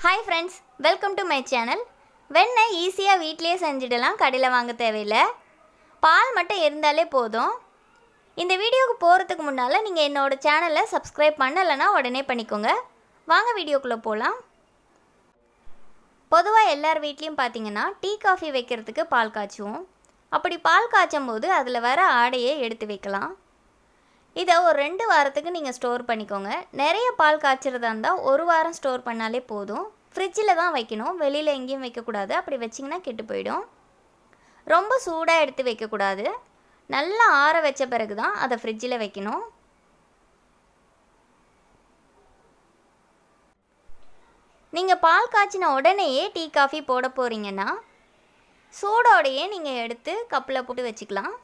Hi friends, welcome to my channel. வெண்ணெய் ஈஸியாக வீட்லேயே செஞ்சிடலாம், கடையில் வாங்க தேவையில்லை. பால் மட்டும் இருந்தாலே போதும். இந்த வீடியோவுக்கு போகிறதுக்கு முன்னால் நீங்கள் என்னோடய சேனலை சப்ஸ்கிரைப் பண்ணலைன்னா உடனே பண்ணிக்கோங்க. வாங்க வீடியோக்குள்ளே போகலாம். பொதுவாக எல்லார் வீட்லேயும் பார்த்தீங்கன்னா டீ காஃபி வைக்கிறதுக்கு பால் காய்ச்சுவோம். அப்படி பால் காய்ச்சும் போது அதில் வர ஆடையை எடுத்து வைக்கலாம். இதை ஒரு 2 வாரத்துக்கு நீங்கள் ஸ்டோர் பண்ணிக்கோங்க. நிறைய பால் காய்ச்சறதா இருந்தால் 1 வாரம் ஸ்டோர் பண்ணாலே போதும். ஃப்ரிட்ஜில் தான் வைக்கணும், வெளியில் எங்கேயும் வைக்கக்கூடாது. அப்படி வச்சிங்கன்னா கெட்டு போயிடும். ரொம்ப சூடாக எடுத்து வைக்கக்கூடாது. நல்லா ஆற வச்ச பிறகு தான் அதை ஃப்ரிட்ஜில் வைக்கணும். நீங்கள் பால் காய்ச்சின உடனேயே டீ காஃபி போட போகிறீங்கன்னா சூடோடையே நீங்கள் எடுத்து கப்பில் போட்டு வச்சுக்கலாம்.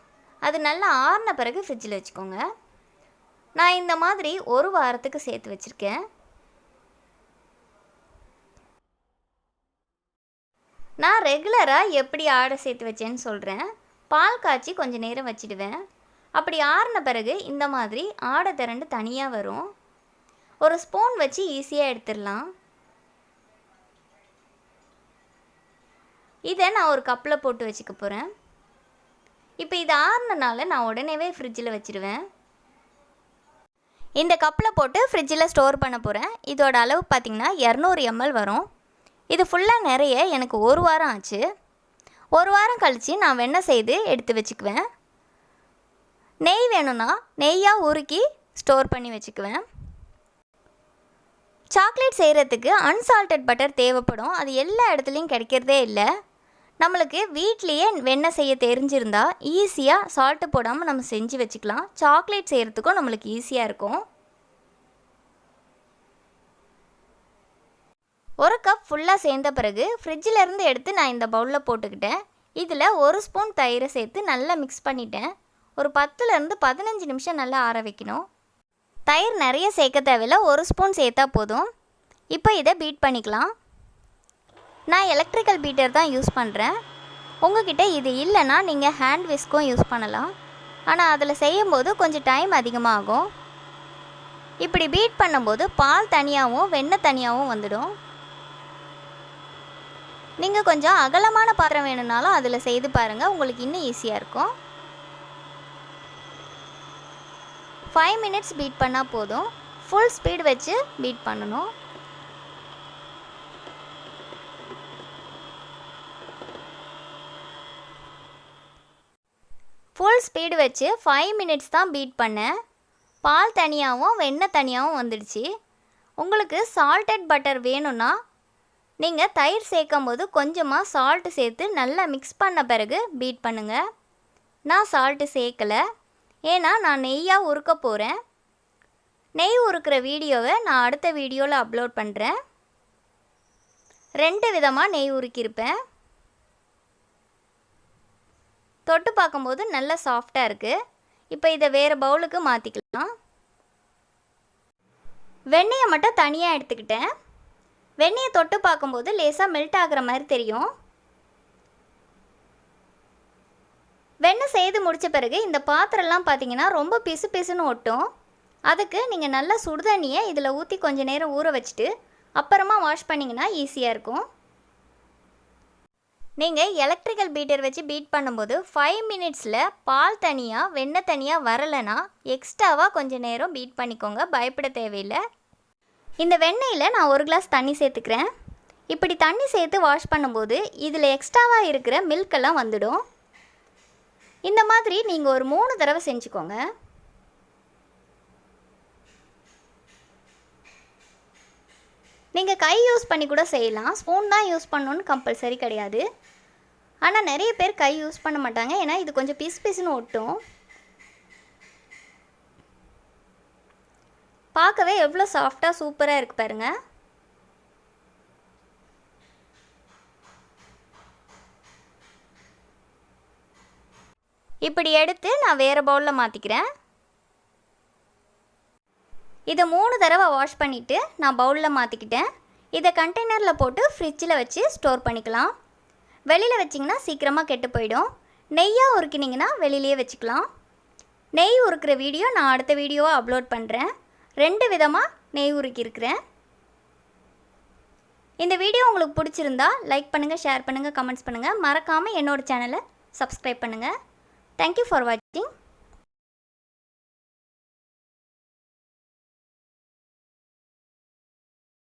அது நல்லா ஆறின பிறகு ஃப்ரிட்ஜில் வச்சுக்கோங்க. நான் இந்த மாதிரி 1 வாரத்துக்கு சேர்த்து வச்சுருக்கேன். நான் ரெகுலராக எப்படி ஆடை சேர்த்து வச்சேன்னு சொல்கிறேன். பால் காய்ச்சி கொஞ்சம் நேரம் வச்சுடுவேன். அப்படி ஆறின பிறகு இந்த மாதிரி ஆடை திரண்டு தனியாக வரும். ஒரு ஸ்பூன் வச்சு ஈஸியாக எடுத்துடலாம். இதை நான் ஒரு கப்பில் போட்டு வச்சுக்க போகிறேன். இப்போ இது ஆறினால நான் உடனேவே ஃப்ரிட்ஜில் வச்சுடுவேன். இந்த கப்பில் போட்டு ஃப்ரிட்ஜில் ஸ்டோர் பண்ண போகிறேன். இதோட அளவு பார்த்திங்கன்னா 200 ml வரும். இது ஃபுல்லாக நிறைய எனக்கு 1 வாரம் ஆச்சு. 1 வாரம் கழித்து நான் வெண்ணெய் செய்து எடுத்து வச்சுக்குவேன். நெய் வேணும்னா நெய்யாக உருக்கி ஸ்டோர் பண்ணி வச்சுக்குவேன். சாக்லேட் செய்கிறதுக்கு அன்சால்டட் பட்டர் தேவைப்படும். அது எல்லா இடத்துலையும் கிடைக்கிறதே இல்லை. நம்மளுக்கு வீட்லேயே வெண்ணெய் செய்ய தெரிஞ்சிருந்தா ஈஸியாக சால்ட்டு போடாமல் நம்ம செஞ்சு வச்சுக்கலாம். சாக்லேட் செய்கிறதுக்கும் நம்மளுக்கு ஈஸியாக இருக்கும். 1 கப் ஃபுல்லாக சேர்ந்த பிறகு ஃப்ரிட்ஜிலேருந்து எடுத்து நான் இந்த பவுலில் போட்டுக்கிட்டேன். இதில் 1 ஸ்பூன் தயிரை சேர்த்து நல்லா மிக்ஸ் பண்ணிட்டேன். ஒரு 10லேருந்து 15 நிமிஷம் நல்லா ஆற வைக்கணும். தயிர் நிறைய சேர்க்க தேவையில்லை, 1 ஸ்பூன் சேர்த்தா போதும். இப்போ இதை பீட் பண்ணிக்கலாம். நான் எலக்ட்ரிக்கல் பீட்டர் தான் யூஸ் பண்ணுறேன். உங்கள்கிட்ட இது இல்லைன்னா நீங்கள் ஹேண்ட் விஸ்க்கும் யூஸ் பண்ணலாம். ஆனால் அதில் செய்யும்போது கொஞ்சம் டைம் அதிகமாகும். இப்படி பீட் பண்ணும்போது பால் தனியாகவும் வெண்ணெய் தனியாகவும் வந்துடும். நீங்கள் கொஞ்சம் அகலமான பாத்திரம் வேணும்னாலும் அதில் செய்து பாருங்கள், உங்களுக்கு இன்னும் ஈஸியாக இருக்கும். 5 மினிட்ஸ் பீட் பண்ணால் போதும். ஃபுல் ஸ்பீட் வச்சு பீட் பண்ணணும். ஃபுல் ஸ்பீடு வச்சு 5 மினிட்ஸ் தான் பீட் பண்ணேன். பால் தனியாகவும் வெண்ணெய் தனியாகவும் வந்துடுச்சு. உங்களுக்கு சால்டட் பட்டர் வேணும்னா நீங்கள் தயிர் சேர்க்கும் போது கொஞ்சமாக சால்ட்டு சேர்த்து நல்லா மிக்ஸ் பண்ண பிறகு பீட் பண்ணுங்கள். நான் சால்ட்டு சேர்க்கலை, ஏன்னா நான் நெய்யாக உருக்க போகிறேன். நெய் உருக்கிற வீடியோவை நான் அடுத்த வீடியோவில் அப்லோட் பண்ணுறேன். 2 விதமாக நெய் உருக்கியிருப்பேன். தொட்டு பார்க்கும்போது நல்லா சாஃப்டாக இருக்குது. இப்போ இதை வேறு பவுலுக்கு மாற்றிக்கலாம். வெண்ணெயை மட்டும் தனியாக எடுத்துக்கிட்டேன். வெண்ணெயை தொட்டு பார்க்கும்போது லேசாக மெல்ட் ஆகிற மாதிரி தெரியும். வெண்ணெய் செய்து முடித்த பிறகு இந்த பாத்திரம்லாம் பார்த்திங்கன்னா ரொம்ப பிசு பிசுன்னு ஒட்டும். அதுக்கு நீங்கள் நல்லா சுடுதண்ணியை இதில் ஊற்றி கொஞ்சம் நேரம் ஊற வச்சுட்டு அப்புறமா வாஷ் பண்ணிங்கன்னா ஈஸியாக இருக்கும். நீங்கள் எலக்ட்ரிக்கல் பீட்டர் வச்சு பீட் பண்ணும்போது 5 மினிட்ஸில் பால் தனியாக வெண்ணெய் தனியாக வரலைன்னா எக்ஸ்ட்ராவாக கொஞ்சம் நேரம் பீட் பண்ணிக்கோங்க, பயப்பட தேவையில்லை. இந்த வெண்ணெயில் நான் 1 கிளாஸ் தண்ணி சேர்த்துக்கிறேன். இப்படி தண்ணி சேர்த்து வாஷ் பண்ணும்போது இதில் எக்ஸ்ட்ராவாக இருக்கிற மில்கெல்லாம் வந்துடும். இந்த மாதிரி நீங்கள் ஒரு 3 தடவை செஞ்சுக்கோங்க. நீங்கள் கை யூஸ் பண்ணி கூட செய்யலாம், ஸ்பூன் தான் யூஸ் பண்ணணுன்னு கம்பல்சரி கிடையாது. ஆனால் நிறைய பேர் கை யூஸ் பண்ண மாட்டாங்க, ஏன்னா இது கொஞ்சம் பிசு பிசுன்னு ஒட்டும். பார்க்கவே எவ்வளோ சாஃப்டாக சூப்பராக இருக்குது பாருங்கள். இப்படி எடுத்து நான் வேறு பவுலில் மாற்றிக்கிறேன். இதை 3 தடவை வாஷ் பண்ணிவிட்டு நான் பவுலில் மாற்றிக்கிட்டேன். இதை கண்டெய்னரில் போட்டு ஃப்ரிட்ஜில் வச்சு ஸ்டோர் பண்ணிக்கலாம். வெளியில் வச்சிங்கன்னா சீக்கிரமாக கெட்டு போயிடும். நெய்யாக உருக்கினீங்கன்னா வெளியிலேயே வச்சுக்கலாம். நெய் உருக்கிற வீடியோ நான் அடுத்த வீடியோவாக அப்லோட் பண்ணுறேன். 2 விதமாக நெய் உருக்கியிருக்கிறேன். இந்த வீடியோ உங்களுக்கு பிடிச்சிருந்தா லைக் பண்ணுங்கள், ஷேர் பண்ணுங்கள், கமெண்ட்ஸ் பண்ணுங்கள். மறக்காமல் என்னோடய சேனலை சப்ஸ்கிரைப் பண்ணுங்கள். தேங்க்யூ ஃபார் வாட்சிங்.